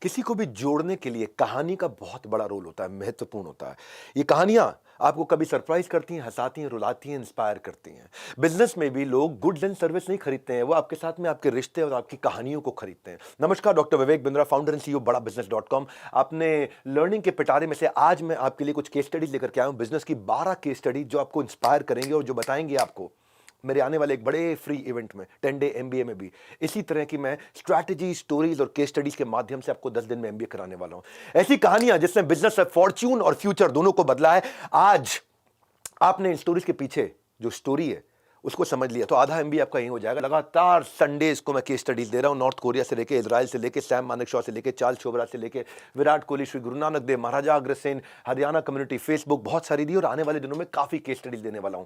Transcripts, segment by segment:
किसी को भी जोड़ने के लिए कहानी का बहुत बड़ा रोल होता है, महत्वपूर्ण होता है। ये कहानियाँ आपको कभी सरप्राइज़ करती हैं, हँसाती हैं, रुलाती हैं, इंस्पायर करती हैं। बिज़नेस में भी लोग गुड्स एंड सर्विस नहीं खरीदते हैं, वो आपके साथ में आपके रिश्ते और आपकी कहानियों को खरीदते हैं। नमस्कार, doctor Vivek Bindra, founder and CEO बड़ा बिज़नेस डॉट कॉम। आपने लर्निंग के पिटारे में से आज मैं आपके लिए कुछ केस स्टडीज़ लेकर के आया हूँ, बिज़नेस की 12 केस स्टडी जो आपको इंस्पायर करेंगे और जो बताएँगे आपको मेरे आने वाले एक बड़े फ्री इवेंट में 10 डे एमबीए में भी इसी तरह की मैं स्ट्रैटेजी, स्टोरीज और केस स्टडीज के माध्यम से आपको 10 दिन में एमबीए कराने वाला हूं। ऐसी कहानियां जिसने बिजनेस फॉर्च्यून और फ्यूचर दोनों को बदला है। आज आपने इन स्टोरीज के पीछे जो स्टोरी है उसको समझ लिया तो आधा एमबीए आपका यही हो जाएगा। लगातार संडेज को मैं केस स्टडीज दे रहा हूं, नॉर्थ कोरिया से लेके इजराइल से लेके सैम मानेकशॉ से लेके चार्ल्स चोपड़ा से लेके विराट कोहली, श्री गुरु नानक देव, महाराजा अग्रसेन, हरियाणा कम्युनिटी, फेसबुक, बहुत सारी दी और आने वाले दिनों में काफी केस स्टडीज देने वाला हूं।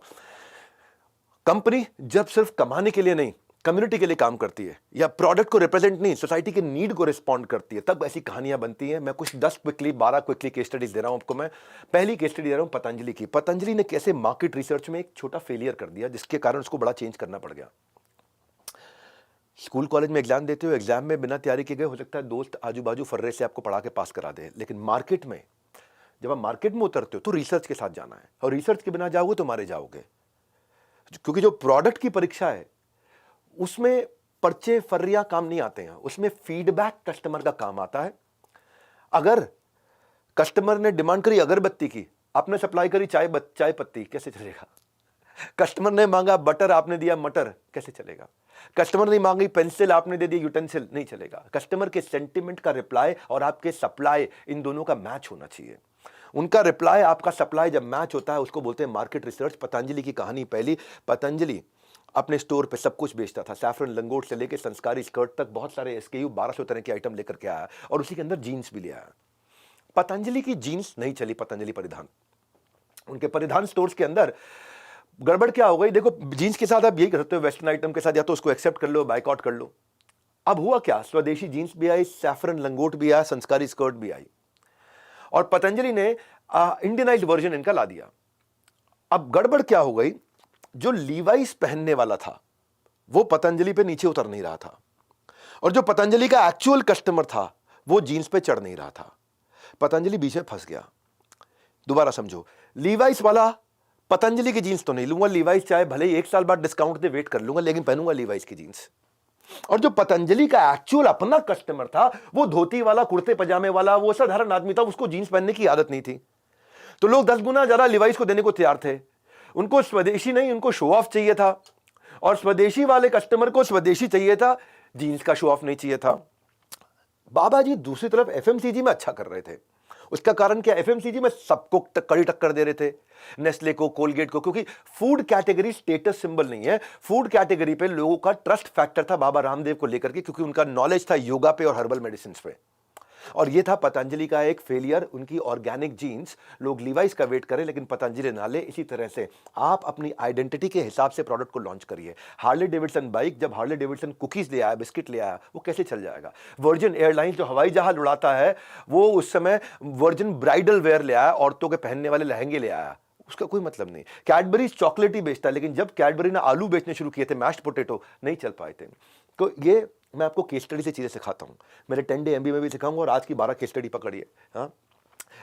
कंपनी जब सिर्फ कमाने के लिए नहीं, कम्युनिटी के लिए काम करती है या प्रोडक्ट को रिप्रेजेंट नहीं, सोसाइटी के नीड को रिस्पॉन्ड करती है, तब ऐसी कहानियां बनती हैं। मैं कुछ 10 क्विकली 12 क्विकली केस स्टडीज दे रहा हूं आपको। मैं पहली केस स्टडी दे रहा हूं पतंजलि की। पतंजलि ने कैसे मार्केट रिसर्च में एक छोटा फेलियर कर दिया जिसके कारण उसको बड़ा चेंज करना पड़ गया। स्कूल कॉलेज में एग्जाम देते हो, एग्जाम में बिना तैयारी के गए, हो सकता है दोस्त आजू बाजू फर्रे से आपको पढ़ा के पास करा दे, लेकिन मार्केट में जब आप मार्केट में उतरते हो तो रिसर्च के साथ जाना है और रिसर्च के बिना जाओगे तो मारे जाओगे। क्योंकि जो प्रोडक्ट की परीक्षा है उसमें पर्चे फर्रिया काम नहीं आते हैं, उसमें फीडबैक कस्टमर का काम आता है। अगर कस्टमर ने डिमांड करी अगरबत्ती की, आपने सप्लाई करी चाय पत्ती, कैसे चलेगा? कस्टमर ने मांगा बटर, आपने दिया मटर, कैसे चलेगा? कस्टमर ने मांगी पेंसिल, आपने दे दी यूटेंसिल, नहीं चलेगा। कस्टमर के सेंटिमेंट का रिप्लाई और आपके सप्लाई, इन दोनों का मैच होना चाहिए। उनका रिप्लाई, आपका सप्लाई जब मैच होता है उसको बोलते हैं मार्केट रिसर्च। पतंजलि की कहानी पहली। पतंजलि अपने स्टोर पे सब कुछ बेचता था, सैफरन लंगोट से लेके संस्कारी स्कर्ट तक, बहुत सारे एसकेयू 1200 तरह के आइटम लेकर के आया और उसी के अंदर जीन्स भी ले आया। पतंजलि की जीन्स नहीं चली, पतंजलि परिधान। उनके परिधान स्टोर्स के अंदर गड़बड़ क्या हो गई? देखो, जीन्स के साथ आप यही कर सकते हो, वेस्टर्न आइटम के साथ या तो उसको एक्सेप्ट कर लो, बाइकआउट कर लो। अब हुआ क्या? स्वदेशी जीन्स भी आई, सैफरन लंगोट भी आया, संस्कारी स्कर्ट भी आई और पतंजलि ने इंडियनाइज्ड वर्जन इनका ला दिया। अब गड़बड़ क्या हो गई? जो लीवाइस पहनने वाला था वो पतंजलि पे नीचे उतर नहीं रहा था और जो पतंजलि का एक्चुअल कस्टमर था वो जीन्स पे चढ़ नहीं रहा था। पतंजलि बीच में फंस गया। दोबारा समझो, लीवाइस वाला पतंजलि की जीन्स तो नहीं लूंगा, लीवाइस चाहे भले ही 1 साल बाद डिस्काउंट दे वेट कर लूंगा, लेकिन पहनूंगा लीवाइस की जीन्स। और जो पतंजलि का एक्चुअल अपना कस्टमर था वो धोती वाला, कुर्ते पजामे वाला, वो साधारण आदमी था, उसको जीन्स पहनने की आदत नहीं थी। तो लोग 10 गुना ज्यादा लीवाइस को देने को तैयार थे। उनको स्वदेशी नहीं, उनको शो ऑफ चाहिए था और स्वदेशी वाले कस्टमर को स्वदेशी चाहिए था, जीन्स का शो ऑफ नहीं चाहिए था। बाबा जी दूसरी तरफ एफएमसीजी में अच्छा कर रहे थे। उसका कारण क्या? एफएमसीजी में सबको कड़ी टक्कर दे रहे थे, नेस्ले को, कोलगेट को, क्योंकि फूड कैटेगरी स्टेटस सिंबल नहीं है। फूड कैटेगरी पे लोगों का ट्रस्ट फैक्टर था बाबा रामदेव को लेकर के, क्योंकि उनका नॉलेज था योगा पे और हर्बल मेडिसिन पे। और ये था पतंजलि का एक फेलियर, उनकी ऑर्गेनिक जीन्स। लोग लीवाइस का वेट करें लेकिन पतंजलि ना ले। इसी तरह से आप अपनी आइडेंटिटी के हिसाब से प्रोडक्ट को लॉन्च करिए। हार्ले डेविडसन बाइक, जब हार्ले डेविडसन कुकीज ले आया, बिस्किट ले आया, वो कैसे चल जाएगा? वर्जिन एयरलाइंस जो हवाई जहाज उड़ाता है वो उस समय वर्जिन ब्राइडल वेयर ले आया, औरतों के पहनने वाले लहंगे ले आया, उसका कोई मतलब नहीं। कैडबरी चॉकलेट ही बेचता है, लेकिन जब कैडबरी ने आलू बेचने शुरू किए थे, मैश्ड पोटैटो, नहीं चल पाए थे। तो ये मैं आपको केस स्टडी से चीजें सिखाता हूं। मेरे 10 डे एमबीए में भी सिखाऊंगा और आज की 12 केस स्टडी पकड़िए। हाँ,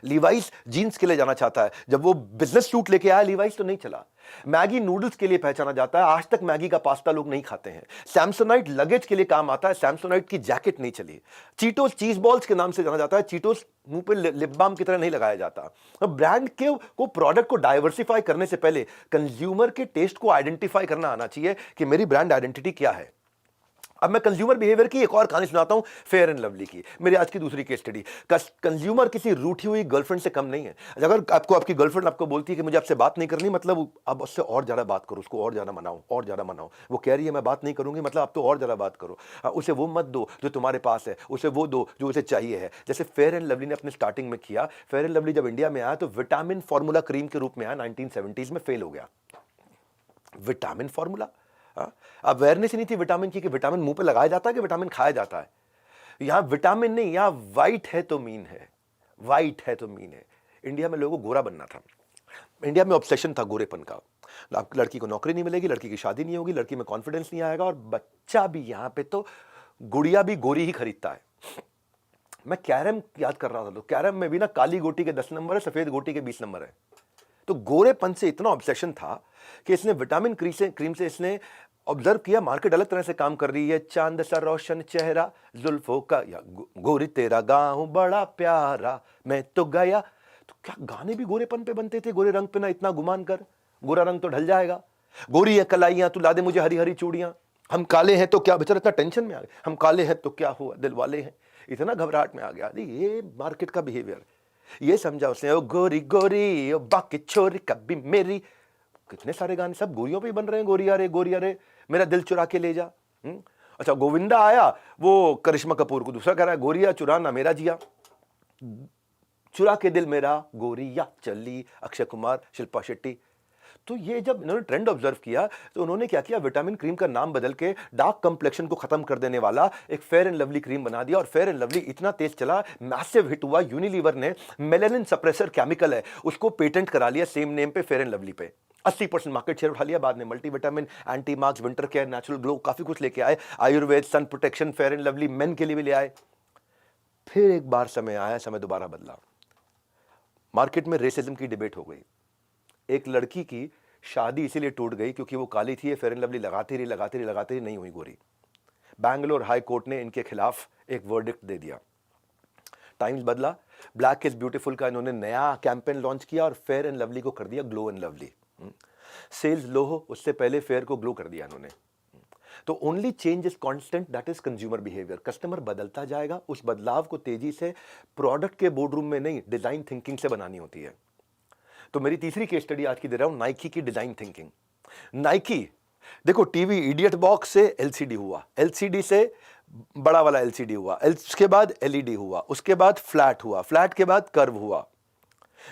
लीवाइस जीन्स के लिए जाना चाहता है, जब वो बिजनेस सूट लेके आया लीवाइस तो नहीं चला। मैगी नूडल्स के लिए पहचाना जाता है, आज तक मैगी का पास्ता लोग नहीं खाते हैं। सैमसोनाइट लगेज के लिए काम आता है, सैमसोनाइट की जैकेट नहीं चली। चीटोस चीज बॉल्स के नाम से जाना जाता है, चीटोस मुंह पे लिप बाम की तरह नहीं लगाया जाता। ब्रांड के को प्रोडक्ट को डाइवर्सिफाई करने से पहले कंज्यूमर के टेस्ट को आइडेंटिफाई करना आना चाहिए कि मेरी ब्रांड आइडेंटिटी क्या है। अब मैं कंज्यूमर बिहेवियर की एक और कहानी सुनाता हूं, फेयर एंड लवली की, मेरी आज की दूसरी केस स्टडी। कंज्यूमर किसी रूठी हुई गर्लफ्रेंड से कम नहीं है। अगर आपको आपकी गर्लफ्रेंड आपको बोलती है कि मुझे आपसे बात नहीं करनी, मतलब अब उससे और ज्यादा बात करो, उसको और ज्यादा मनाओ, और ज्यादा मनाओ। वो कह रही है मैं बात नहीं करूंगी, मतलब आप तो और ज्यादा बात करो। उसे वो मत दो जो तुम्हारे पास है, उसे वो दो जो उसे चाहिए है। जैसे फेयर एंड लवली ने अपने स्टार्टिंग में किया। फेयर एंड लवली जब इंडिया में आया तो विटामिन फॉर्मूला क्रीम के रूप में आया, 1970s में फेल हो गया। विटामिन फॉर्मूला, अवेयरनेस ही नहीं थी विटामिन की कि विटामिन मुंह पे लगाया जाता है कि विटामिन खाया जाता है। यहां विटामिन नहीं, यहां वाइट है तो मीन है, वाइट है तो मीन है। इंडिया में लोगों को गोरा बनना था, इंडिया में ऑब्सेशन था गोरेपन का। लड़की को नौकरी नहीं मिलेगी, लड़की की शादी नहीं होगी, लड़की में कॉन्फिडेंस नहीं आएगा और बच्चा भी यहां पे तो गुड़िया भी गोरी ही खरीदता है। मैं कैरम याद कर रहा था, तो कैरम में भी ना काली गोटी के 10 नंबर है, सफेद गोटी के 20 नंबर है। तो गोरेपन से इतना ऑब्सेशन था कि इसने विटामिन क्रीम से इसने ऑब्जर्व किया मार्केट अलग तरह से काम कर रही है। चांद सा रोशन चेहरा, जुल्फों का या गोरी तेरा गाँव बड़ा प्यारा, मैं तो गया। तो क्या गाने भी गोरेपन पे बनते थे? गोरे रंग पे ना इतना गुमान कर, गोरा रंग तो ढल जाएगा। गोरी है कलाइयां, तू ला दे मुझे हरी हरी चूड़ियां। हम काले हैं तो क्या, बेचारा इतना टेंशन में आ गया, हम काले हैं तो क्या हुआ, दिल वाले हैं, इतना घबराहट में आ गया। ये मार्केट का बिहेवियर, ये समझा उसने। ओ गोरी गोरी ओ बाकी छोरी कभी मेरी, कितने सारे गाने सब गोरियों पे ही बन रहे हैं। गोरिया रे मेरा दिल चुरा के ले जा। अच्छा, गोविंदा आया, वो करिश्मा कपूर को दूसरा कह रहा है, गोरिया चुराना मेरा जिया, चुरा के दिल मेरा गोरिया चली, अक्षय कुमार, शिल्पा शेट्टी। तो ये जब इन्होंने ट्रेंड ऑब्जर्व किया तो उन्होंने क्या किया, विटामिन क्रीम का नाम बदल के डार्क कंप्लेक्शन को खत्म कर देने वाला एक फेयर एंड लवली क्रीम बना दिया। और फेयर एंड लवली इतना तेज चला, मैसिव हिट हुआ। यूनिलीवर ने मेलानिन सप्रेसर केमिकल है उसको पेटेंट करा लिया सेम नेम पे, फेयर एंड लवली पे। 80% मार्केट शेयर उठा लिया। बाद में multivitamin, anti marks, winter care, natural glow, काफी कुछ लेके आए। Ayurveda, sun protection, fair and lovely men के लिए भी ले आए। फिर एक बार समय आया, समय दोबारा बदला। मार्केट में रेसिज्म की डिबेट हो गई। एक लड़की की शादी इसीलिए टूट गई क्योंकि वो काली थी, फेयर एंड लवली लगाती रही, नहीं हुई गोरी। बैंगलोर हाई कोर्ट ने इनके खिलाफ एक वर्डिक्ट दे दिया। टाइम्स बदला, ब्लैक इज ब्यूटीफुल का इन्होंने नया कैंपेन लॉन्च किया और फेयर एंड लवली को कर दिया ग्लो एंड लवली। सेल्स लो हो उससे पहले फेयर को ग्लो कर दिया इन्होंने। तो only change is constant, that is consumer behaviour. Customer बदलता जाएगा, उस बदलाव को तेजी से प्रोडक्ट के बोर्डरूम में नहीं, डिजाइन थिंकिंग से बनानी होती है। तो मेरी तीसरी केस स्टडी आज की दे रहा हूं, नाइकी की डिजाइन थिंकिंग। नाइकी देखो, टीवी इडियट बॉक्स से एलसीडी हुआ, एलसीडी से बड़ा वाला एलसीडी हुआ, उसके बाद एलईडी हुआ, उसके बाद फ्लैट हुआ, फ्लैट के बाद कर्व हुआ।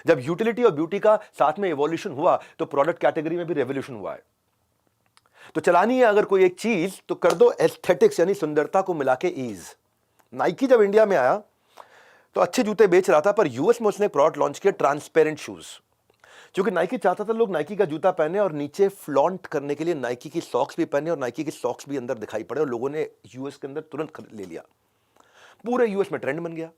जब यूटिलिटी और ब्यूटी का साथ में इवोल्यूशन हुआ तो प्रोडक्ट कैटेगरी में भी रेवोल्यूशन हुआ है। तो चलानी है अगर कोई एक चीज तो कर दो एस्थेटिक्स यानी सुंदरता को मिला के ईज। नाइकी जब इंडिया में आया तो अच्छे जूते बेच रहा था, पर यूएस में उसने प्रोडक्ट लॉन्च किया ट्रांसपेरेंट शूज। क्योंकि नाइकी चाहता था लोग नाइकी का जूता पहने और नीचे फ्लॉन्ट करने के लिए नाइकी की सॉक्स भी पहने और नाइकी की सॉक्स भी अंदर दिखाई पड़े, और लोगों ने यूएस के अंदर तुरंत ले लिया। पूरे यूएस में ट्रेंड बन गया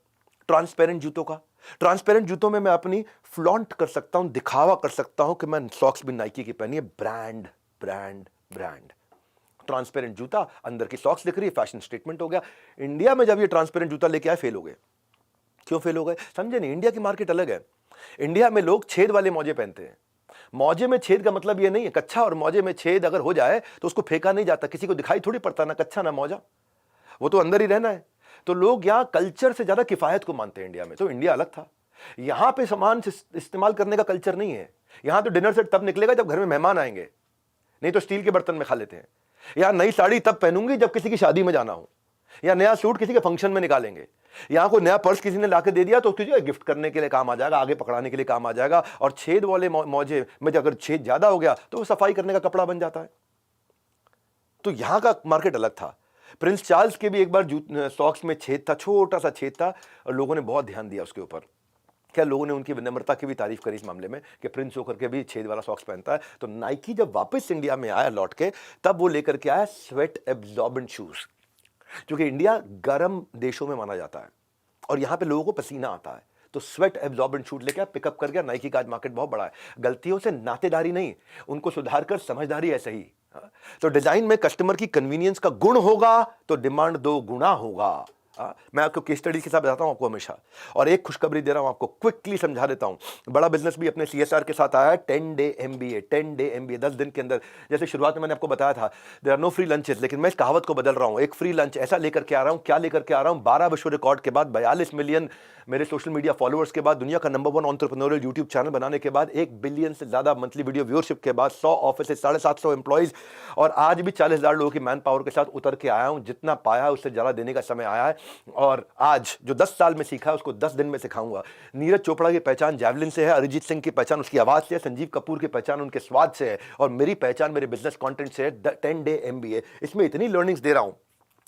ट्रांसपेरेंट जूतों का। ट्रांसपेरेंट जूतों में मैं अपनी फ्लॉन्ट कर सकता हूं, दिखावा कर सकता हूं कि मैं सॉक्स भी नाइकी की पहनी है। ब्रांड ब्रांड ब्रांड, ट्रांसपेरेंट जूता, अंदर की सॉक्स दिख रही है, फैशन स्टेटमेंट हो गया। इंडिया में जब ये ट्रांसपेरेंट जूता लेके आए, फेल हो गए। क्यों फेल हो गए समझे नहीं? इंडिया की मार्केट अलग है। इंडिया में लोग छेद वाले मौजे पहनते हैं। मौजे में छेद का मतलब ये नहीं है, कच्छा और मौजे में छेद अगर हो जाए तो उसको फेंका नहीं जाता, किसी को दिखाई थोड़ी पड़ता, ना कच्छा ना मौजा, वो तो अंदर ही रहना है। तो लोग यहां कल्चर से ज्यादा किफायत को मानते हैं इंडिया में। तो इंडिया अलग था। यहां पे सामान इस्तेमाल करने का कल्चर नहीं है। यहां तो डिनर सेट तब निकलेगा जब घर में मेहमान आएंगे, नहीं तो स्टील के बर्तन में खा लेते हैं। यहां नई साड़ी तब पहनूंगी जब किसी की शादी में जाना हो, या नया सूट किसी के फंक्शन में निकालेंगे। यहां को नया पर्स किसी ने लाके दे दिया तो तुझे गिफ्ट करने के लिए काम आ जाएगा, आगे पकड़ाने के लिए काम आ जाएगा। और छेद वाले मौजे में अगर छेद ज्यादा हो गया तो वो सफाई करने का कपड़ा बन जाता है। तो यहां का मार्केट अलग था। प्रिंस चार्ल्स के भी एक बार सॉक्स में छेद था, छोटा सा छेद था, और लोगों ने बहुत ध्यान दिया उसके ऊपर। क्या लोगों ने उनकी विनम्रता की भी तारीफ करी इस मामले में कि प्रिंस होकर के भी छेद वाला सॉक्स पहनता है। तो नाइकी जब वापस इंडिया में आया लौट के, तब वो लेकर के आया स्वेट एब्जॉर्बेंट शूज। क्योंकि इंडिया गर्म देशों में माना जाता है और यहां पे लोगों को पसीना आता है, तो स्वेट एब्जॉर्बेंट शूज लेके पिकअप कर गया। नाइकी का आज मार्केट बहुत बड़ा है। गलतियों से नातेदारी नहीं, उनको सुधार कर समझदारी है सही। तो डिजाइन में कस्टमर की कन्वीनियंस का गुण होगा तो डिमांड दो गुना होगा। मैं आपको केस स्टडी के साथ बताता हूं आपको हमेशा। और एक खुशखबरी दे रहा हूं आपको, क्विकली समझा देता हूं। बड़ा बिजनेस भी अपने CSR के साथ आया है, 10 डे MBA, 10 डे MBA, 10 दिन के अंदर। जैसे शुरुआत में मैंने आपको बताया था there are no free lunches, लेकिन मैं इस कहावत को बदल रहा हूं। एक फ्री लंच ऐसा लेकर के आ रहा हूं। क्या लेकर के आ रहा हूं? 12 विश्व रिकॉर्ड के बाद, 42 मिलियन मेरे सोशल मीडिया फॉलोअर्स के बाद, दुनिया का नंबर 1 एंटरप्रेन्योरियल यूट्यूब चैनल बनाने के बाद, 1 बिलियन से ज्यादा मंथली वीडियो व्यूअरशिप के बाद, 100 ऑफिस, 750 एम्प्लॉइज, और आज भी 40,000 लोगों की मैन पावर के साथ उतर के आया हूं। जितना पाया उससे ज्यादा देने का समय आया है। और आज जो 10 साल में सीखा है उसको 10 दिन में सिखाऊंगा। नीरज चोपड़ा की पहचान जैवलिन से है, अरिजीत सिंह की पहचान उसकी आवाज से है, संजीव कपूर की पहचान उनके स्वाद से है, और मेरी पहचान मेरे बिजनेस कंटेंट से है। 10 डे MBA, इसमें इतनी लर्निंग्स दे रहा हूं।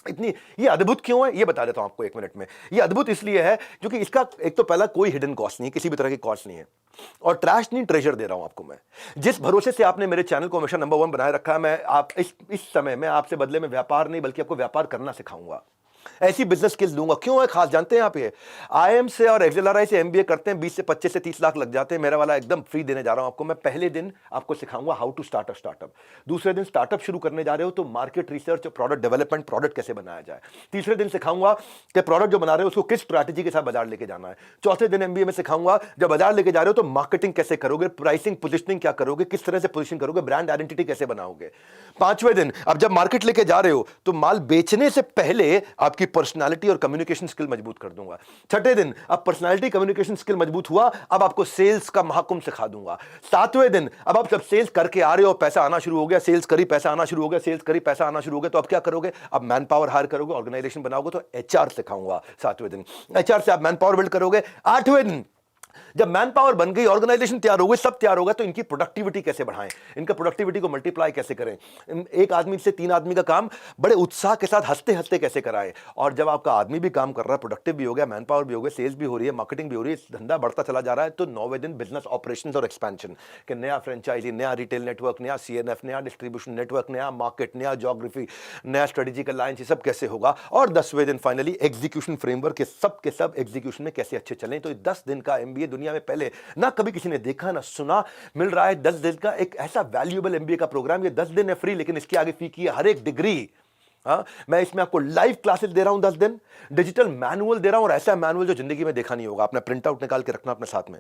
इतनी ये अद्भुत क्यों है ये बता देता हूं आपको 1 मिनट में। ये अद्भुत इसलिए है क्योंकि इसका एक तो पहला कोई हिडन कॉस्ट नहीं है, किसी भी तरह की कॉस्ट नहीं है, और ट्रैश नहीं, ट्रेजर दे रहा हूं आपको मैं। जिस भरोसे से आपने मेरे चैनल को हमेशा नंबर 1 बनाए रखा है, मैं आप इस समय में आपसे बदले में व्यापार नहीं बल्कि आपको व्यापार करना सिखाऊंगा। ऐसी बिजनेस स्किल्स दूंगा। क्यों है खास जानते हैं आप? ये आईएम से और एक्सएलआरआई से एमबीए करते हैं 20 से 25 से 30 लाख लग जाते हैं। मेरा वाला एकदम फ्री देने जा रहा हूं आपको। मैं पहले दिन आपको सिखाऊंगा how to start a startup. दूसरे दिन स्टार्टअप शुरू करने जा रहे हो तो मार्केट रिसर्च और प्रोडक्ट डेवलपमेंट, प्रोडक्ट कैसे बनाया जाए। तीसरे दिन सिखाऊंगा कि प्रोडक्ट जो बना रहे हो उसको किस स्ट्रैटेजी के साथ बाजार लेके जाना है। चौथे दिन एमबीए में सिखाऊंगा जब बाजार लेके जा रहे हो तो मार्केटिंग कैसे करोगे, प्राइसिंग पोजिशनिंग क्या करोगे, किस तरह से पोजिशन करोगे, ब्रांड आइडेंटिटी कैसे बनाओगे। पांचवें दिन अब जब मार्केट लेके जा रहे हो तो माल बेचने से पहले आपकी पर्सनालिटी और कम्युनिकेशन स्किल मजबूत कर दूंगा। छठे दिन अब पर्सनालिटी कम्युनिकेशन स्किल मजबूत हुआ, अब आपको सेल्स का महाकुंभ सिखा दूंगा। सातवें दिन अब आप जब सेल्स करके आ रहे हो, पैसा आना शुरू हो गया, सेल्स करी पैसा आना शुरू हो गया, सेल्स करी पैसा आना शुरू हो गया, तो अब क्या करोगे? अब मैन पावर हायर करोगे, ऑर्गेनाइजेशन बनाओगे, तो एचआर सिखाऊंगा। सातवें दिन एचआर से आप मैन पावर बिल्ड करोगे। आठवें दिन जब मैन पावर बन गई, ऑर्गेनाइजेशन तैयार हो गई, सब तैयार होगा, तो इनकी प्रोडक्टिविटी कैसे बढ़ाएं, इनका प्रोडक्टिविटी को मल्टीप्लाई कैसे करें, एक आदमी से 3 आदमी का काम बड़े उत्साह के साथ हंसते हंसते कैसे कराएं। और जब आपका आदमी भी काम कर रहा है, प्रोडक्टिव भी हो गया, मैन पावर भी हो गया, सेल्स भी हो रही है, मार्केटिंग भी हो रही है, धंधा बढ़ता चला जा रहा है, तो 9वें दिन बिजनेस ऑपरेशंस और एक्सपेंशन के नया फ्रेंचाइजी, नया रिटेल नेटवर्क, नया सीएनएफ, नया डिस्ट्रीब्यूशन नेटवर्क, नया मार्केट, नया ज्योग्राफी, नया स्ट्रेटेजिक अलायंस, ये सब कैसे होगा। और 10वें दिन फाइनली एग्जीक्यूशन फ्रेमवर्क के सब एग्जीक्यूशन में कैसे अच्छे चलें। तो 10 दिन का एमबीए दुनिया में पहले ना कभी किसी ने देखा ना सुना, मिल रहा है 10 दिन का एक ऐसा वैल्यूएबल एमबीए का प्रोग्राम। ये 10 दिन है फ्री, लेकिन इसके आगे फी की है हर एक डिग्री। मैं इसमें आपको लाइव क्लासेस दे रहा हूं 10 दिन, डिजिटल मैनुअल दे रहा हूं, और ऐसा मैनुअल जो जिंदगी में देखा नहीं होगा। अपना प्रिंट आउट निकाल के रखना अपने साथ में।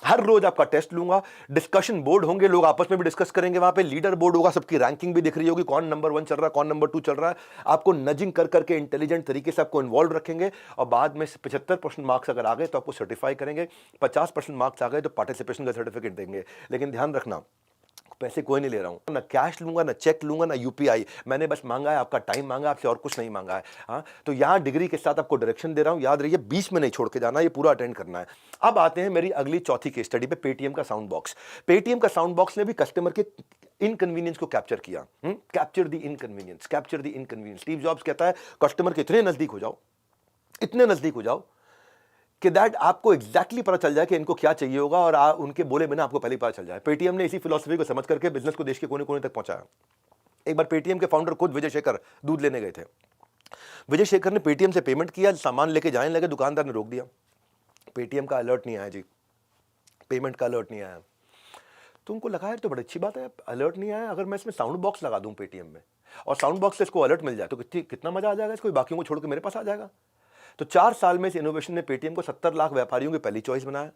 हर रोज आपका टेस्ट लूंगा, डिस्कशन बोर्ड होंगे, लोग आपस में भी डिस्कस करेंगे, वहां पे लीडर बोर्ड होगा, सबकी रैंकिंग भी दिख रही होगी, कौन नंबर 1 चल रहा है, कौन नंबर 2 चल रहा है। आपको नजिंग कर करके इंटेलिजेंट तरीके से आपको इन्वॉल्व रखेंगे, और बाद में 75% मार्क्स अगर आ गए तो आपको सर्टिफाई करेंगे, 50% मार्क्स आ गए तो पार्टिसिपेशन का सर्टिफिकेट देंगे। लेकिन ध्यान रखना, पैसे कोई नहीं ले रहा हूं, ना कैश लूंगा, ना चेक लूंगा, ना यूपीआई। मैंने बस मांगा है आपका टाइम, मांगा आपसे, और कुछ नहीं मांगा है। हाँ, तो यहां डिग्री के साथ आपको डायरेक्शन दे रहा हूं, याद रहिए, बीच में नहीं छोड़ के जाना, ये पूरा अटेंड करना है। अब आते हैं मेरी अगली चौथी केस स्टडी पे, पेटीएम का साउंड बॉक्स। पेटीएम का साउंड बॉक्स ने भी कस्टमर के इनकन्वीनियंस को कैप्चर किया। Capture the inconvenience, capture the inconvenience. Steve jobs कहता है कस्टमर के इतने नजदीक हो जाओ, इतने नजदीक हो जाओ कि दैट आपको एग्जैक्टली पता चल जाए कि इनको क्या चाहिए होगा, और उनके बोले बिना आपको पहले ही पता चल जाए। पेटीएम ने इसी फिलॉसफी को समझ करके बिजनेस को देश के कोने कोने तक पहुंचाया। एक बार पेटीएम के फाउंडर खुद विजय शेखर दूध लेने गए थे। विजय शेखर ने पेटीएम से पेमेंट किया, सामान लेके जाने लगे, दुकानदार ने रोक दिया। पेटीएम का अलर्ट नहीं आया जी, पेमेंट का अलर्ट नहीं आया। तो उनको लगा यार तो बड़ी अच्छी बात है, अलर्ट नहीं आया, अगर मैं इसमें साउंड बॉक्स लगा दूं पेटीएम में, और साउंड बॉक्स से इसको अलर्ट मिल जाए तो कितना मजा आ जाएगा इसको, बाकियों को छोड़ के मेरे पास आ जाएगा। तो 4 साल में इस इनोवेशन ने पेटीएम को 70 लाख व्यापारियों की पहली चॉइस बनाया।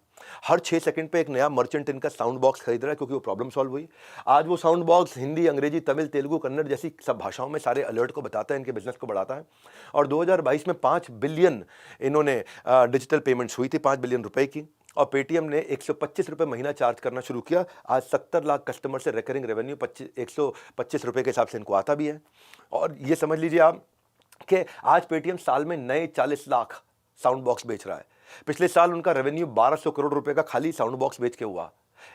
हर 6 सेकंड पे एक नया मर्चेंट इनका साउंड बॉक्स खरीद रहा है, क्योंकि वो प्रॉब्लम सॉल्व हुई। आज वो साउंड बॉक्स हिंदी, अंग्रेजी, तमिल, तेलुगु, कन्नड़ जैसी सब भाषाओं में सारे अलर्ट को बताता है, इनके बिजनेस को बढ़ाता है। और 2022 में 5 बिलियन इन्होंने डिजिटल पेमेंट्स हुई थी, 5 बिलियन रुपए की। और पेटीएम ने 125 रुपये महीना चार्ज करना शुरू किया। आज 70 लाख कस्टमर से रिकरिंग रेवेन्यू 125 रुपये के हिसाब से इनको आता भी है। और ये समझ लीजिए आप कि आज पेटीएम साल में नए 40 लाख साउंड बॉक्स बेच रहा है। पिछले साल उनका रेवेन्यू 1200 करोड़ रुपए का खाली साउंड बॉक्स बेच के हुआ।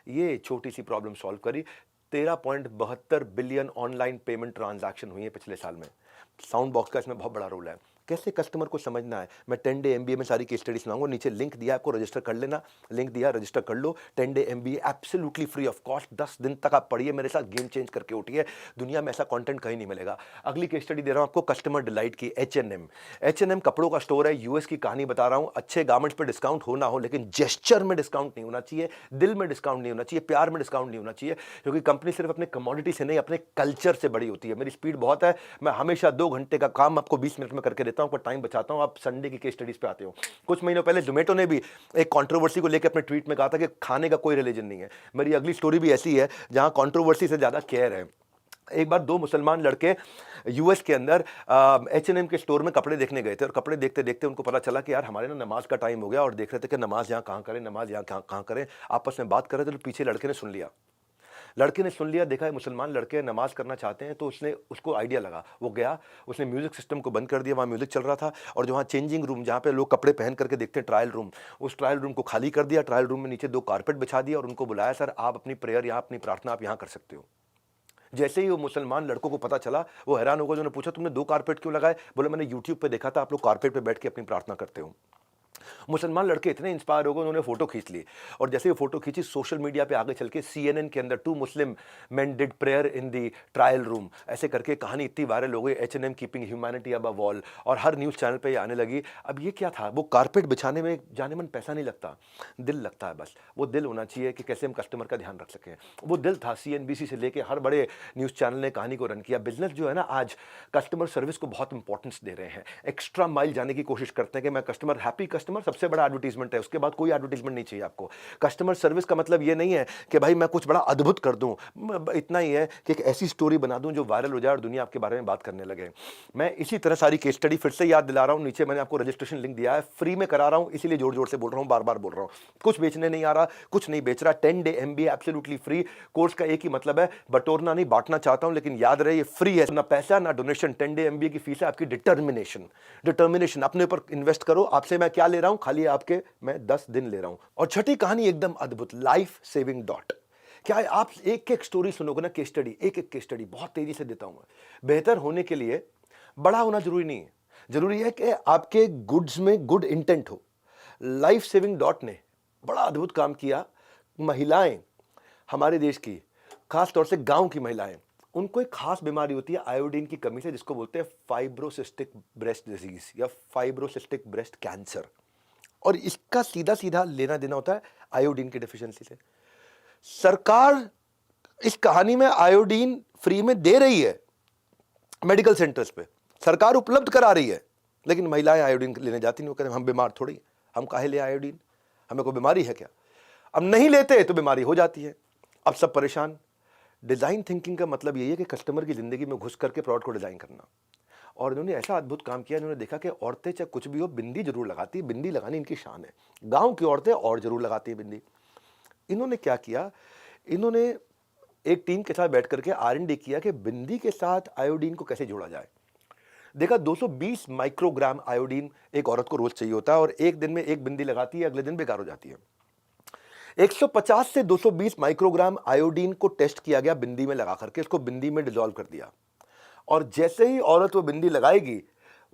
ये छोटी सी प्रॉब्लम सॉल्व करी। 13.72 बिलियन ऑनलाइन पेमेंट ट्रांजैक्शन हुई है पिछले साल में। साउंड बॉक्स का इसमें बहुत बड़ा रोल है। कैसे कस्टमर को समझना है, मैं 10 डे एमबीए में सारी केस स्टडी सुनाऊंगा। नीचे लिंक दिया आपको, रजिस्टर कर लेना, लिंक दिया, रजिस्टर कर लो। 10 day MBA absolutely free of cost. 10 दिन तक आप पढ़िए, मेरे साथ गेम चेंज करके उठिए। दुनिया में ऐसा कंटेंट कहीं नहीं मिलेगा। अगली केस स्टडी दे रहा हूं आपको कस्टमर डिलाइट की, H&M। H&M कपड़ों का स्टोर है, यूएस की कहानी बता रहा हूं। अच्छे गारमेंट्स पे डिस्काउंट हो ना हो, लेकिन जेस्चर में डिस्काउंट नहीं होना चाहिए, दिल में डिस्काउंट नहीं होना चाहिए, प्यार में डिस्काउंट नहीं होना चाहिए, क्योंकि कंपनी सिर्फ अपने कमोडिटी से नहीं, अपने कल्चर से बड़ी होती है। मेरी स्पीड बहुत है, मैं हमेशा 2 घंटे का काम आपको 20 मिनट में करके देता हूं, आपको टाइम बचाता हूं। आप संडे की केस स्टडीज पे आते हो। कुछ महीनों पहले जोमेटो ने भी एक कंट्रोवर्सी को लेकर अपने ट्वीट में कहा था कि खाने का कोई रिलीजन नहीं है। मेरी अगली स्टोरी भी ऐसी है जहां कंट्रोवर्सी से ज्यादा केयर है। एक बार 2 मुसलमान लड़के यूएस के अंदर H&M के स्टोर में कपड़े देखने गए थे, और कपड़े देखते देखते उनको पता चला कि यार हमारे ना नमाज का टाइम हो गया, और देख रहे थे कि नमाज यहाँ कहाँ करें, नमाज यहाँ कहाँ करें। आपस में बात कर रहे थे, तो पीछे लड़के ने सुन लिया। देखा है मुसलमान लड़के नमाज करना चाहते हैं, तो उसको आइडिया लगा। वो गया, उसने म्यूजिक सिस्टम को बंद कर दिया, वहाँ म्यूजिक चल रहा था, और जो वहाँ चेंजिंग रूम, जहाँ पे लोग कपड़े पहन करके देखते हैं, ट्रायल रूम, उस ट्रायल रूम को खाली कर दिया। ट्रायल रूम में नीचे 2 कारपेट बिछा दिया, और उनको बुलाया, सर आप अपनी प्रेयर यहाँ, अपनी प्रार्थना आप यहाँ कर सकते हो। जैसे ही वो मुसलमान लड़कों को पता चला, वो हैरान हो गए। उन्होंने पूछा तुमने 2 कारपेट क्यों लगाए? बोले मैंने यूट्यूब पे देखा था, आप लोग कारपेट पे बैठ के अपनी प्रार्थना करते हो। मुसलमान लड़के इतने इंस्पायर हो गए, उन्होंने फोटो खींच ली, और जैसे ही फोटो खींची सोशल मीडिया पे आगे चल के CNN के अंदर 2 Muslim men did prayer in the trial room, ऐसे करके कहानी इतनी वायरल हो गई, H&M keeping humanity above wall, और हर न्यूज़ चैनल पे ये आने लगी। अब ये क्या था, वो कारपेट बिछाने में जाने मन पैसा नहीं लगता, दिल लगता है। बस वो दिल होना चाहिए कि कैसे हम कस्टमर का ध्यान रख सकें, वो दिल था। CNBC से लेके हर बड़े न्यूज़ चैनल ने कहानी को रन किया। बिजनेस जो है ना आज कस्टमर सर्विस को बहुत इंपॉर्टेंस दे रहे हैं, एक्स्ट्रा माइल जाने की कोशिश करते हैं कि मैं कस्टमर हैप्पी, कस्टमर सबसे बड़ा एडवर्टीजमेंट है, उसके बाद कोई एडवर्टीजमेंट नहीं चाहिए आपको। कस्टमर सर्विस का मतलब ये नहीं है कि भाई मैं कुछ बड़ा अद्भुत कर दूं, इतना ही है कि एक ऐसी स्टोरी बना दूं जो वायरल हो जाए और दुनिया आपके बारे में बात करने लगे। मैं इसी तरह सारी केस स्टडी फिर से याद दिला रहा हूं, नीचे मैंने आपको रजिस्ट्रेशन लिंक दिया है, फ्री में करा रहा हूं, इसीलिए जोर जोर से बोल रहा हूं, बार बार बोल रहा हूं, कुछ बेचने नहीं आ रहा, कुछ नहीं बेच रहा। 10 day MBA absolutely free. Course का एक ही मतलब है, बटोरना नहीं, बांटना चाहता हूं, लेकिन याद रहे ये फ्री है, ना पैसा ना डोनेशन। 10 डे MBA की फीस है आपकी डिटर्मिनेशन। डिटर्मिनेशन अपने ऊपर इन्वेस्ट करो। आपसे मैं क्या ले रहा हूं, खाली आपके मैं 10 दिन ले रहा हूं। और छठी कहानी एकदम अद्भुत, लाइफ सेविंग डॉट। क्या है, आप एक एक स्टोरी सुनोगे ना, केस स्टडी, एक एक केस स्टडी बहुत तेजी से देता हूं मैं। बेहतर होने के लिए बड़ा होना जरूरी नहीं है, जरूरी है कि आपके गुड्स में गुड इंटेंट हो। लाइफ सेविंग डॉट ने बड़ा अद्भुत काम किया। महिलाएं हमारे देश की, खास तौर से गांव की महिलाएं, उनको एक खास बीमारी होती है आयोडीन की कमी से, जिसको बोलते हैं फाइब्रोसिस्टिक ब्रेस्ट डिजीज या फाइब्रोसिस्टिक ब्रेस्ट कैंसर। और इसका सीधा सीधा लेना देना होता है आयोडीन की डेफिशिएंसी से। सरकार इस कहानी में आयोडीन फ्री में दे रही है, मेडिकल सेंटर्स पे सरकार उपलब्ध करा रही है, लेकिन महिलाएं आयोडीन लेने जाती नहीं। वो कहते हैं हम बीमार थोड़ी, हम काहे ले आयोडीन, हमें कोई बीमारी है क्या। अब नहीं लेते तो बीमारी हो जाती है, अब सब परेशान। डिजाइन थिंकिंग का मतलब यही है कि कस्टमर की जिंदगी में घुस करके प्रोडक्ट को डिजाइन करना। और इन्होंने ऐसा अद्भुत काम किया, इन्होंने देखा कि औरतें चाहे कुछ भी हो बिंदी जरूर लगाती है, बिंदी लगानी इनकी शान है। गांव की औरतें और जरूर लगाती है बिंदी। इन्होंने क्या किया, इन्होंने एक टीम के साथ बैठ करके R&D किया कि बिंदी के साथ आयोडीन को कैसे जोड़ा जाए। देखा 220 माइक्रोग्राम आयोडीन एक औरत को रोज चाहिए होता है, और एक दिन में एक बिंदी लगाती है, अगले दिन बेकार हो जाती है। 150 से 220 माइक्रोग्राम आयोडीन को टेस्ट किया गया बिंदी में लगा करके, इसको बिंदी में डिसॉल्व कर दिया, और जैसे ही औरत वो बिंदी लगाएगी,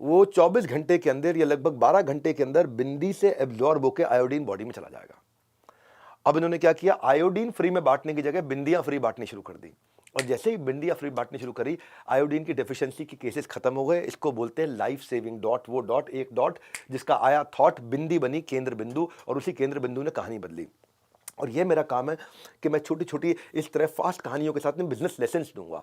वो 24 घंटे के अंदर या लगभग 12 घंटे के अंदर बिंदी से एब्जॉर्ब होकर आयोडीन बॉडी में चला जाएगा। अब इन्होंने क्या किया, आयोडीन फ्री में बांटने की जगह बिंदियां फ्री बांटनी शुरू कर दी, और जैसे ही बिंदियां फ्री बांटनी शुरू करी, आयोडीन की डेफिशिएंसी के केसेस खत्म हो गए। इसको बोलते हैं लाइफ सेविंग डॉट। वो डॉट, एक डॉट जिसका आया थॉट, बिंदी बनी केंद्र बिंदु, और उसी केंद्र बिंदु ने कहानी बदली। और ये मेरा काम है कि मैं छोटी छोटी इस तरह फास्ट कहानियों के साथ में बिजनेस लेसन्स दूंगा,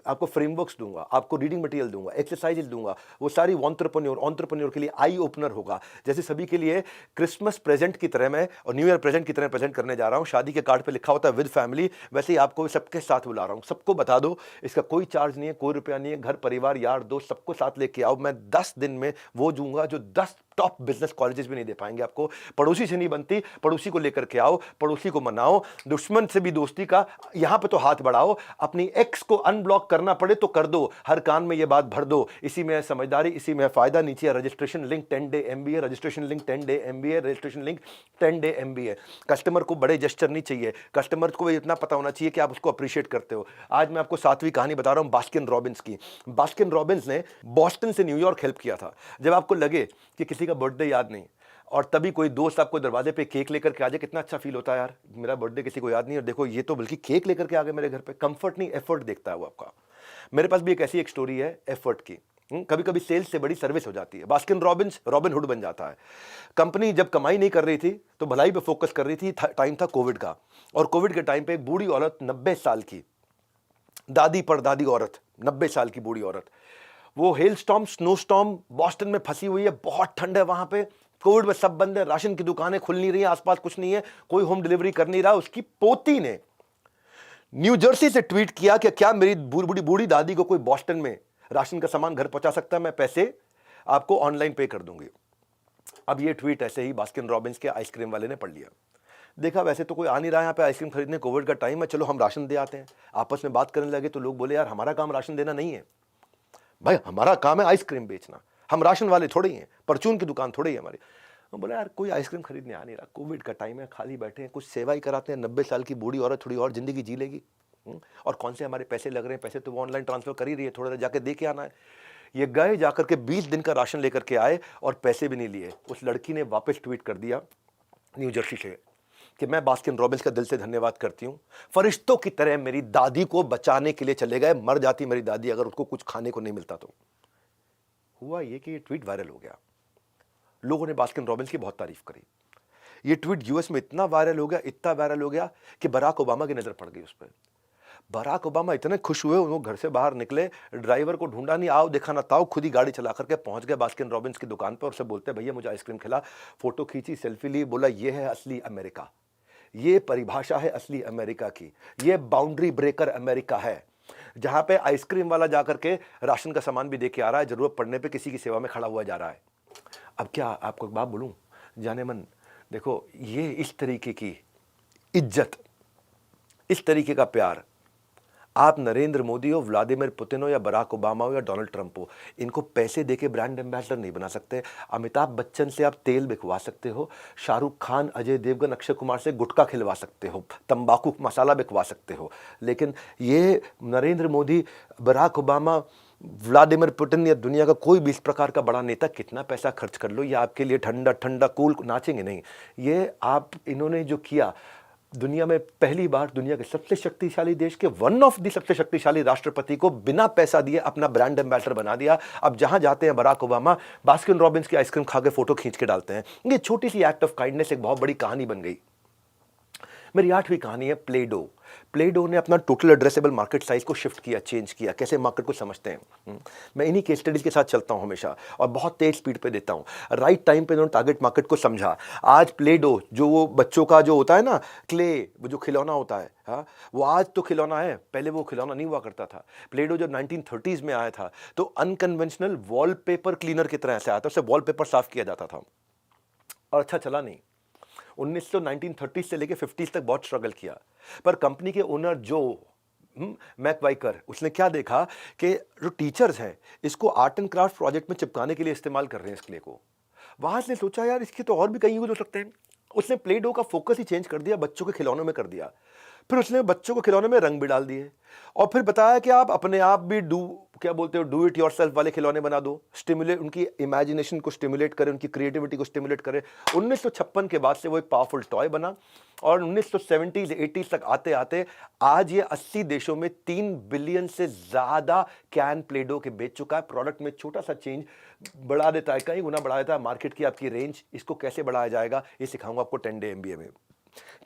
आपको फ्रेमवर्क्स दूंगा, आपको रीडिंग मटेरियल दूंगा, एक्सरसाइजेज दूंगा। वो सारी एंटरप्रेन्योर के लिए आई ओपनर होगा। जैसे सभी के लिए क्रिसमस प्रेजेंट की तरह मैं और न्यू ईयर प्रेजेंट की तरह प्रेजेंट करने जा रहा हूँ। शादी के कार्ड पे लिखा होता है विद फैमिली, वैसे ही आपको सबके साथ बुला रहा हूँ। सबको बता दो, इसका कोई चार्ज नहीं है, कोई रुपया नहीं है। घर परिवार यार दोस्त सबको साथ लेके आओ। मैं 10 दिन में वो दूंगा जो 10 टॉप बिजनेस कॉलेजेस भी नहीं दे पाएंगे आपको। पड़ोसी से नहीं बनती, पड़ोसी को लेकर के आओ, पड़ोसी को मनाओ, दुश्मन से भी दोस्ती का यहां पे तो हाथ बढ़ाओ। अपनी एक्स को अनब्लॉक करना पड़े तो कर दो, हर कान में ये बात भर दो। इसी में है समझदारी, इसी में है फायदा। नीचे registration link 10 day MBA, registration link 10 day MBA, registration link 10 day MBA। Customer को बड़े जेस्चर नहीं चाहिए, कस्टमर को इतना पता होना चाहिए कि आप उसको अप्रिशिएट करते हो। आज मैं आपको 7वीं कहानी बता रहा हूं बास्किन रॉबिन्स की। बास्किन रॉबिन्स ने बॉस्टन से न्यूयॉर्क हेल्प किया था। जब आपको लगे कि किसी का बर्थडे याद नहीं, और तभी कोई दोस्त आपको दरवाजे पे केक लेकर के आ जाए, कितना अच्छा फील होता है यार, मेरा बर्थडे किसी को याद नहीं, और देखो ये तो बल्कि केक लेकर के आ गए मेरे घर पे। कंफर्ट नहीं, एफर्ट देखता है वो आपका। मेरे पास भी एक ऐसी एक स्टोरी है एफर्ट की। कभी कभी सेल्स से बड़ी सर्विस हो जाती है। बास्किन रॉबिन्स रॉबिन हुड बन जाता है। कंपनी जब कमाई नहीं कर रही थी तो भलाई पे फोकस कर रही थी। टाइम था कोविड का, और कोविड के टाइम पे एक बूढ़ी औरत, 90 साल की दादी परदादी औरत, 90 साल की बूढ़ी औरत, वो hello storm, snow storm, Boston में फंसी हुई है, बहुत ठंड है वहां पे, कोविड में सब बंद है, राशन की दुकानें खुल नहीं रही है, आसपास कुछ नहीं है, कोई होम डिलीवरी कर नहीं रहा। उसकी पोती ने न्यू जर्सी से ट्वीट किया कि क्या मेरी बूढ़ी दादी को कोई बॉस्टन में राशन का सामान घर पहुंचा सकता है, मैं पैसे आपको ऑनलाइन पे कर दूंगी। अब ये ट्वीट ऐसे ही बास्किन रॉबिन्स के आइसक्रीम वाले ने पढ़ लिया। देखा वैसे तो कोई आ नहीं रहा यहाँ पे आइसक्रीम खरीदने, कोविड का टाइम है, चलो हम राशन दे आते हैं। आपस में बात करने लगे तो लोग बोले यार हमारा काम राशन देना नहीं है भाई, हमारा काम है आइसक्रीम बेचना, हम राशन वाले थोड़े ही हैं, परचून की दुकान थोड़ी है हमारी। बोला यार कोई आइसक्रीम खरीदने आ नहीं रहा, कोविड का टाइम है, खाली बैठे हैं, कुछ सेवा ही कराते हैं। 90 साल की बूढ़ी औरत थोड़ी और जिंदगी जी लेगी, और कौन से हमारे पैसे लग रहे हैं, पैसे तो वो ऑनलाइन ट्रांसफर कर ही रही है, थोड़ा जाके दे के आना है। ये गए जाकर के 20 दिन का राशन लेकर के आए और पैसे भी नहीं लिए। उस लड़की ने वापस ट्वीट कर दिया न्यू जर्सी से कि मैं बास्किन रॉबिन्स का दिल से धन्यवाद करती हूं, फरिश्तों की तरह मेरी दादी को बचाने के लिए चले गए, मर जाती मेरी दादी अगर उसको कुछ खाने को नहीं मिलता तो। हुआ ये कि ये ट्वीट वायरल हो गया, लोगों ने बास्किन रॉबिन्स की बहुत तारीफ करी। ये ट्वीट यूएस में इतना वायरल हो गया, इतना वायरल हो गया कि बराक ओबामा की नजर पड़ गई उस पर। बराक ओबामा इतने खुश हुए, वो घर से बाहर निकले, ड्राइवर को ढूंढा नहीं, आओ देखा ना ताओ, खुद ही गाड़ी चला करके पहुंच गए बास्किन रॉबिन्स की दुकान पर और उससे बोलते भैया मुझे आइसक्रीम खिला। फोटो खींची, सेल्फी ली, बोला ये है असली अमेरिका, ये परिभाषा है असली अमेरिका की, ये बाउंड्री ब्रेकर अमेरिका है जहां पे आइसक्रीम वाला जाकर के राशन का सामान भी दे के आ रहा है, जरूरत पड़ने पे किसी की सेवा में खड़ा हुआ जा रहा है। अब क्या आपको एक बात बोलूं जाने मन, देखो ये इस तरीके की इज्जत, इस तरीके का प्यार आप नरेंद्र मोदी हो, व्लादिमीर पुतिन हो या बराक ओबामा हो या डोनाल्ड ट्रंप हो, इनको पैसे देके ब्रांड एम्बेसडर नहीं बना सकते। अमिताभ बच्चन से आप तेल बिकवा सकते हो, शाहरुख खान, अजय देवगन, अक्षय कुमार से गुटखा खिलवा सकते हो, तंबाकू मसाला बिकवा सकते हो, लेकिन ये Narendra Modi, Barack Obama, Vladimir Putin या दुनिया का कोई भी इस प्रकार का बड़ा नेता कितना पैसा खर्च कर लो, ये आपके लिए ठंडा ठंडा कूल नाचेंगे नहीं। ये आप इन्होंने जो किया, दुनिया में पहली बार दुनिया के सबसे शक्तिशाली देश के वन ऑफ द सबसे शक्तिशाली राष्ट्रपति को बिना पैसा दिए अपना ब्रांड एम्बेसडर बना दिया। अब जहां जाते हैं बराक ओबामा बास्किन रॉबिन्स की आइसक्रीम खा के फोटो खींच के डालते हैं। ये छोटी सी एक्ट ऑफ काइंडनेस एक बहुत बड़ी कहानी बन गई। मेरी 8वीं कहानी है प्ले-डो। प्ले-डो ने अपना टोटल एड्रेसेबल मार्केट साइज को शिफ्ट किया, चेंज किया, कैसे मार्केट को समझते हैं। मैं इन्हीं केस स्टडीज के साथ चलता हूं हमेशा और बहुत तेज स्पीड पे देता हूं। राइट टाइम पे उन्होंने टारगेट मार्केट को समझा। आज प्ले-डो जो वो बच्चों का जो होता है ना, क्ले, वो जो खिलौना होता है, हाँ, वो आज तो खिलौना है, पहले वो खिलौना नहीं हुआ करता था। प्ले-डो जब 1930s में आया था तो अनकन्वेंशनल वॉलपेपर क्लीनर की तरह से आया था, उससे वॉलपेपर साफ किया जाता था और अच्छा चला नहीं। 1930 से लेके 50s तक बहुत स्ट्रगल किया, पर कंपनी के ओनर जो मैकवाइकर, उसने क्या देखा कि जो टीचर्स हैं इसको आर्ट एंड क्राफ्ट प्रोजेक्ट में चिपकाने के लिए इस्तेमाल कर रहे हैं इस क्ले को। वहां से सोचा यार इसके तो और भी कई यूज हो सकते हैं। उसने प्ले डो का फोकस ही चेंज कर दिया, बच्चों के खिलौनों में कर दिया। फिर उसने बच्चों को खिलौने में रंग भी डाल दिए और फिर बताया कि आप अपने आप भी क्या बोलते हो, डू इट योरसेल्फ वाले खिलौने बना दो, स्टिमुलेट, उनकी इमेजिनेशन को स्टिमुलेट करें, उनकी क्रिएटिविटी को स्टिमुलेट करें। 1956 के बाद से वो एक पावरफुल टॉय बना और 1970s 80s तक आते आते आज ये 80 देशों में 3 बिलियन से ज्यादा कैन प्ले-डो के बेच चुका है। प्रोडक्ट में छोटा सा चेंज बढ़ा देता है, कई गुना बढ़ा देता है मार्केट की आपकी रेंज। इसको कैसे बढ़ाया जाएगा ये सिखाऊंगा आपको 10 डे MBA में।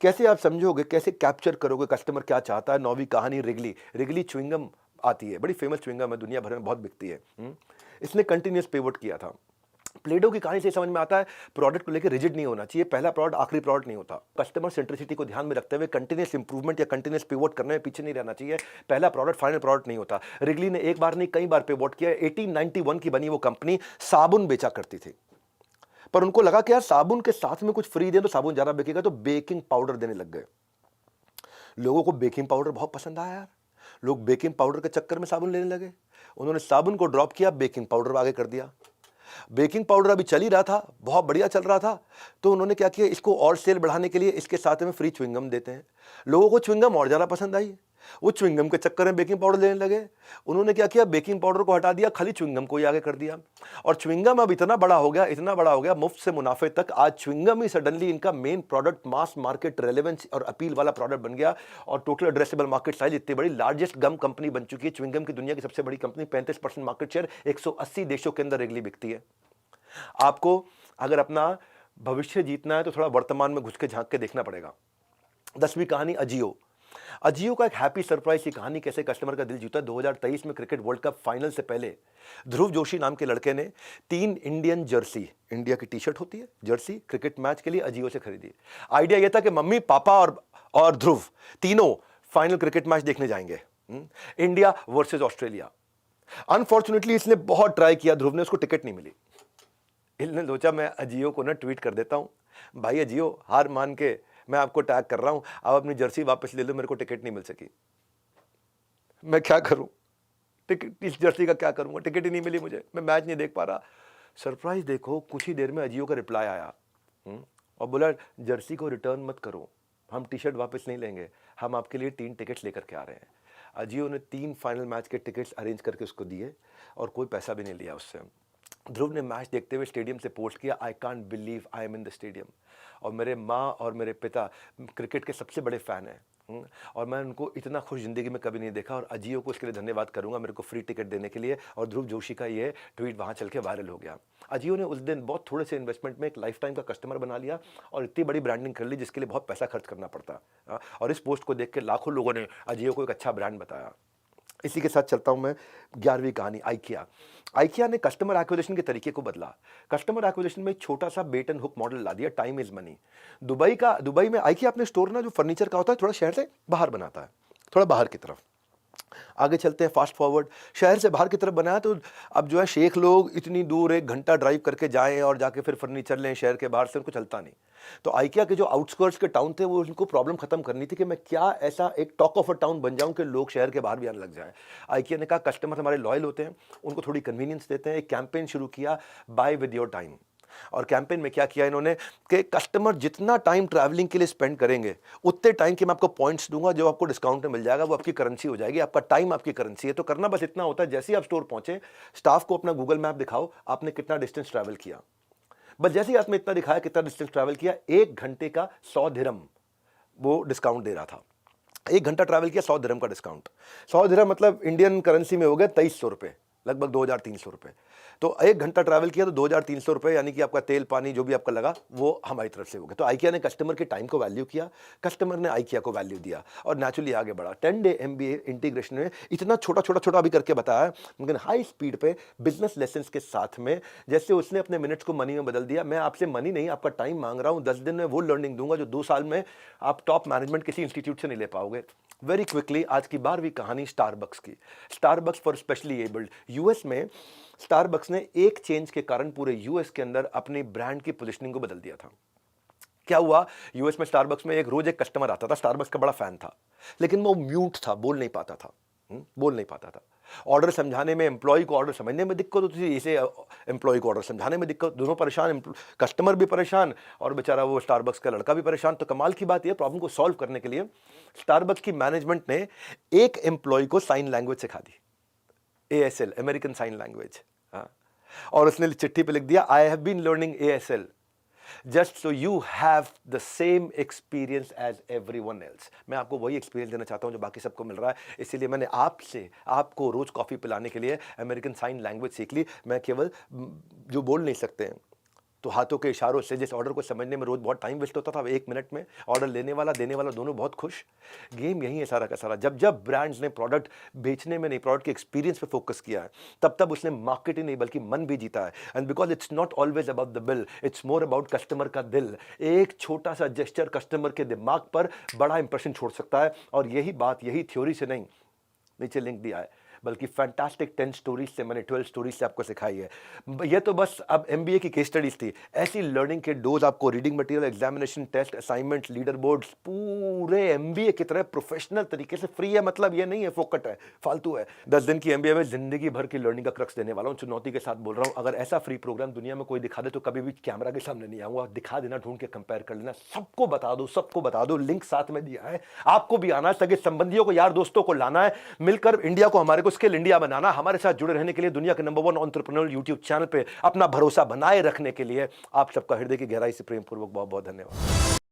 कैसे आप समझोगे, कैसे कैप्चर करोगे कस्टमर क्या चाहता है। 9वीं कहानी रिगली। रिगली च्युइंगम आती है, बड़ी फेमस च्युइंगम है, दुनिया भर में बहुत बिकती है। इसने कंटिन्यूअस पिवट किया था। प्ले-डो की कहानी से समझ में आता है प्रोडक्ट को लेकर रिजिड नहीं होना चाहिए, पहला प्रोडक्ट आखिरी प्रोडक्ट नहीं होता। कस्टमर सेंट्रिसिटी को ध्यान में रखते हुए कंटिन्यूअस इंप्रूवमेंट या कंटिन्यूअस पिवट करने में पीछे नहीं रहना चाहिए। पहला प्रोडक्ट फाइनल प्रोडक्ट नहीं होता। रिगली ने एक बार नहीं कई बार पिवट किया। 1891 की बनी वो कंपनी साबुन बेचा करती थी, पर उनको लगा कि यार साबुन के साथ में कुछ फ्री दें तो साबुन ज्यादा बिकेगा, तो बेकिंग पाउडर देने लग गए। लोगों को बेकिंग पाउडर बहुत पसंद आया यार, लोग बेकिंग पाउडर के चक्कर में साबुन लेने लगे। उन्होंने साबुन को ड्रॉप किया, बेकिंग पाउडर आगे कर दिया। बेकिंग पाउडर अभी चल ही रहा था, बहुत बढ़िया चल रहा था, तो उन्होंने क्या किया, इसको और सेल बढ़ाने के लिए इसके साथ में फ्री च्युइंगम देते हैं। लोगों को च्युइंगम और ज्यादा पसंद आई, वो च्युइंगम के चक्कर में बेकिंग पाउडर लेने लगे। उन्होंने क्या किया, बेकिंग पाउडर को हटा दिया, खाली च्युइंगम को ही आगे कर दिया। और च्युइंगम अब इतना बड़ा हो गया, इतना बड़ा हो गया, मुफ्त से मुनाफे तक। आज च्युइंगम ही सडनली इनका main product, mass market relevance और अपील वाला प्रोडक्ट बन गया और टोटल एड्रेसेबल मार्केट साइज इतनी बड़ी, लार्जेस्ट गम कंपनी बन चुकी है। च्युइंगम की दुनिया की सबसे बड़ी कंपनी, 35% मार्केट शेयर, 180 देशों के अंदर रेगुलरली बिकती है। आपको अगर अपना भविष्य जीतना है तो थोड़ा वर्तमान में घुस के झांक के देखना पड़ेगा। 10वीं कहानी अजियो। अजियो का एक हैप्पी सरप्राइज की कहानी, कैसे कस्टमर का दिल जीता। 2023 में क्रिकेट वर्ल्ड कप फाइनल से पहले ध्रुव जोशी नाम के लड़के ने 3 इंडियन जर्सी, इंडिया की टी-शर्ट होती है जर्सी, क्रिकेट मैच के लिए अजियो से खरीदी। आइडिया यह था कि मम्मी, पापा और ध्रुव तीनों फाइनल क्रिकेट मैच देखने जाएंगे, इंडिया वर्सेस ऑस्ट्रेलिया। अनफॉर्चुनेटली इसने बहुत ट्राई किया, ध्रुव ने, उसको टिकट नहीं मिली। इसने सोचा मैं अजियो को ना ट्वीट कर देता हूं, भाई अजियो हार मान के मैं आपको टैग कर रहा हूं, आप अपनी जर्सी वापस ले लो, मेरे को टिकट नहीं मिल सकी, मैं क्या करूं, टिकट, इस जर्सी का क्या करूंगा, टिकट ही नहीं मिली मुझे, मैं मैच नहीं देख पा रहा। सरप्राइज देखो, कुछ ही देर में अजियो का रिप्लाई आया और बोला जर्सी को रिटर्न मत करो, हम टी-शर्ट वापस नहीं लेंगे, हम आपके लिए 3 टिकट्स लेकर के आ रहे हैं। अजियो ने 3 फाइनल मैच के टिकट्स अरेंज करके उसको दिए और कोई पैसा भी नहीं लिया उससे। ध्रुव ने मैच देखते हुए स्टेडियम से पोस्ट किया, I can't believe I am in the stadium. और मेरे माँ और मेरे पिता क्रिकेट के सबसे बड़े फ़ैन हैं, और मैं उनको इतना खुश ज़िंदगी में कभी नहीं देखा, और अजियो को इसके लिए धन्यवाद करूंगा मेरे को फ्री टिकट देने के लिए। और ध्रुव जोशी का ये ट्वीट वहाँ चल के वायरल हो गया। अजियो ने उस दिन बहुत थोड़े से इन्वेस्टमेंट में एक लाइफ टाइम का कस्टमर बना लिया और इतनी बड़ी ब्रांडिंग कर ली जिसके लिए बहुत पैसा खर्च करना पड़ता। और इस पोस्ट को देख के लाखों लोगों ने अजियो को एक अच्छा ब्रांड बताया। इसी के साथ चलता हूं मैं 11वीं कहानी, आइकिया। आइकिया ने कस्टमर एक्विजिशन के तरीके को बदला। कस्टमर एक्विजिशन में एक छोटा सा बेट एंड हुक मॉडल ला दिया, टाइम इज मनी। दुबई में आइकिया अपने स्टोर ना जो फर्नीचर का होता है थोड़ा शहर से बाहर बनाता है, थोड़ा बाहर की तरफ। आगे चलते हैं, फास्ट फॉरवर्ड, शहर से बाहर की तरफ बनाया तो अब जो है शेख लोग इतनी दूर 1 घंटा ड्राइव करके जाएं और जाके फिर फर्नीचर लें शहर के बाहर से, उनको चलता नहीं। तो आइकिया के जो आउटस्कर्ट्स के टाउन थे वो उनको प्रॉब्लम खत्म करनी थी कि मैं क्या ऐसा एक टॉक ऑफ अ टाउन बन जाऊं कि लोग शहर के बाहर भी आने लग जाए। आइकिया ने कहा कस्टमर हमारे लॉयल होते हैं, उनको थोड़ी कन्वीनियंस देते हैं। एक कैंपेन शुरू किया, बाय विद योर टाइम। और कैंपेन में क्या किया इन्होंने कि कस्टमर जितना टाइम ट्रैवलिंग के लिए स्पेंड करेंगे उतने टाइम के मैं आपको पॉइंट्स दूंगा, जो आपको डिस्काउंट में मिल जाएगा वो आपकी करेंसी हो जाएगी। आपका टाइम आपकी करेंसी है। तो करना बस इतना होता है, जैसे ही आप स्टोर पहुंचे स्टाफ को अपना गूगल मैप दिखाओ, आपने कितना डिस्टेंस ट्रैवल किया। बस जैसे ही आपने इतना दिखाया कितना डिस्टेंस ट्रैवल किया, 1 घंटे का 100 दिरहम वो डिस्काउंट दे रहा था। 1 घंटा ट्रैवल किया, 100 दिरहम का डिस्काउंट। 100 दिरहम मतलब इंडियन करेंसी में हो गया 2300 रुपये, लगभग 2300 रुपये। तो 1 घंटा ट्रैवल किया तो 2300 रुपये, यानी कि आपका तेल पानी जो भी आपका लगा वो हमारी तरफ से हो गया। तो आइकिया ने कस्टमर के टाइम को वैल्यू किया, कस्टमर ने आइकिया को वैल्यू दिया और नेचुरली आगे बढ़ा। 10 डे MBA इंटीग्रेशन में इतना छोटा अभी करके बताया, लेकिन हाई स्पीड पे बिजनेस लेसन्स के साथ में, जैसे उसने अपने मिनट्स को मनी में बदल दिया। मैं आपसे मनी नहीं, आपका टाइम मांग रहा हूँ। 10 दिन में वो लर्निंग दूंगा जो 2 साल में आप टॉप मैनेजमेंट किसी इंस्टीट्यूट से नहीं ले पाओगे। वेरी क्विकली आज की 12वीं कहानी स्टारबक्स की। Starbucks for specially abled. US में स्टारबक्स ने एक चेंज के कारण पूरे यूएस के अंदर अपनी ब्रांड की पोजीशनिंग को बदल दिया था। क्या हुआ, यूएस में स्टारबक्स में रोज एक कस्टमर आता था, स्टारबक्स का बड़ा फैन था, लेकिन वो म्यूट था, बोल नहीं पाता था। ऑर्डर समझाने में एम्प्लॉय को ऑर्डर समझने में दिक्कत होती थी, इसे एम्प्लॉय को ऑर्डर समझाने में दिक्कत, दोनों परेशान, कस्टमर भी परेशान और बेचारा वो स्टारबक्स का लड़का भी परेशान। तो कमाल की बात यह, प्रॉब्लम को सॉल्व करने के लिए स्टारबक्स की मैनेजमेंट ने एक एम्प्लॉय को साइन लैंग्वेज सिखा दी, ASL, अमेरिकन साइन लैंग्वेज। और उसने चिट्ठी पे लिख दिया, I have been learning ASL just so you have the same experience as everyone else. मैं आपको वही एक्सपीरियंस देना चाहता हूं जो बाकी सबको मिल रहा है, इसीलिए मैंने आपको रोज कॉफी पिलाने के लिए अमेरिकन साइन लैंग्वेज सीख ली। मैं केवल जो बोल नहीं सकते हैं तो हाथों के इशारों से जिस ऑर्डर को समझने में रोज बहुत टाइम वेस्ट होता था, 1 मिनट में ऑर्डर लेने वाला देने वाला दोनों बहुत खुश। गेम यही है सारा का सारा। जब ब्रांड्स ने प्रोडक्ट बेचने में नहीं, प्रोडक्ट के एक्सपीरियंस पे फोकस किया है, तब उसने मार्केट ही नहीं बल्कि मन भी जीता है। And because it's not always about the bill, it's more about customer का दिल। एक छोटा सा जेस्चर कस्टमर के दिमाग पर बड़ा इंप्रेशन छोड़ सकता है। और यही बात, यही थ्योरी से नहीं, नीचे लिंक दिया है, बल्कि फैंटास्टिक 10 स्टोरीज से, मैंने 12 स्टोरीज से आपको सिखाई है। ये तो बस अब MBA की केस स्टडीज थी। ऐसी लर्निंग के डोज आपको reading material, examination, test, assignment, leader boards, पूरे MBA की तरह प्रोफेशनल तरीके से फ्री है। मतलब ये नहीं है फोकट है, फालतू है। 10 दिन की MBA में जिंदगी भर की लर्निंग का क्रक्स देने वाला हूँ, चुनौती के साथ बोल रहा हूँ। अगर ऐसा फ्री प्रोग्राम दुनिया में कोई दिखा दे तो कभी भी कैमरा के सामने नहीं आऊंगा। दिखा देना, ढूंढ के कंपेयर कर लेना, सबको बता दो। लिंक साथ में दिया है, आपको भी आना है, सगे संबंधियों को, यार दोस्तों को लाना है, मिलकर इंडिया को, हमारे को स्किल इंडिया बनाना। हमारे साथ जुड़े रहने के लिए, दुनिया के नंबर 1 एंटरप्रेन्योर यूट्यूब चैनल पे अपना भरोसा बनाए रखने के लिए आप सबका हृदय की गहराई से प्रेम पूर्वक बहुत बहुत धन्यवाद।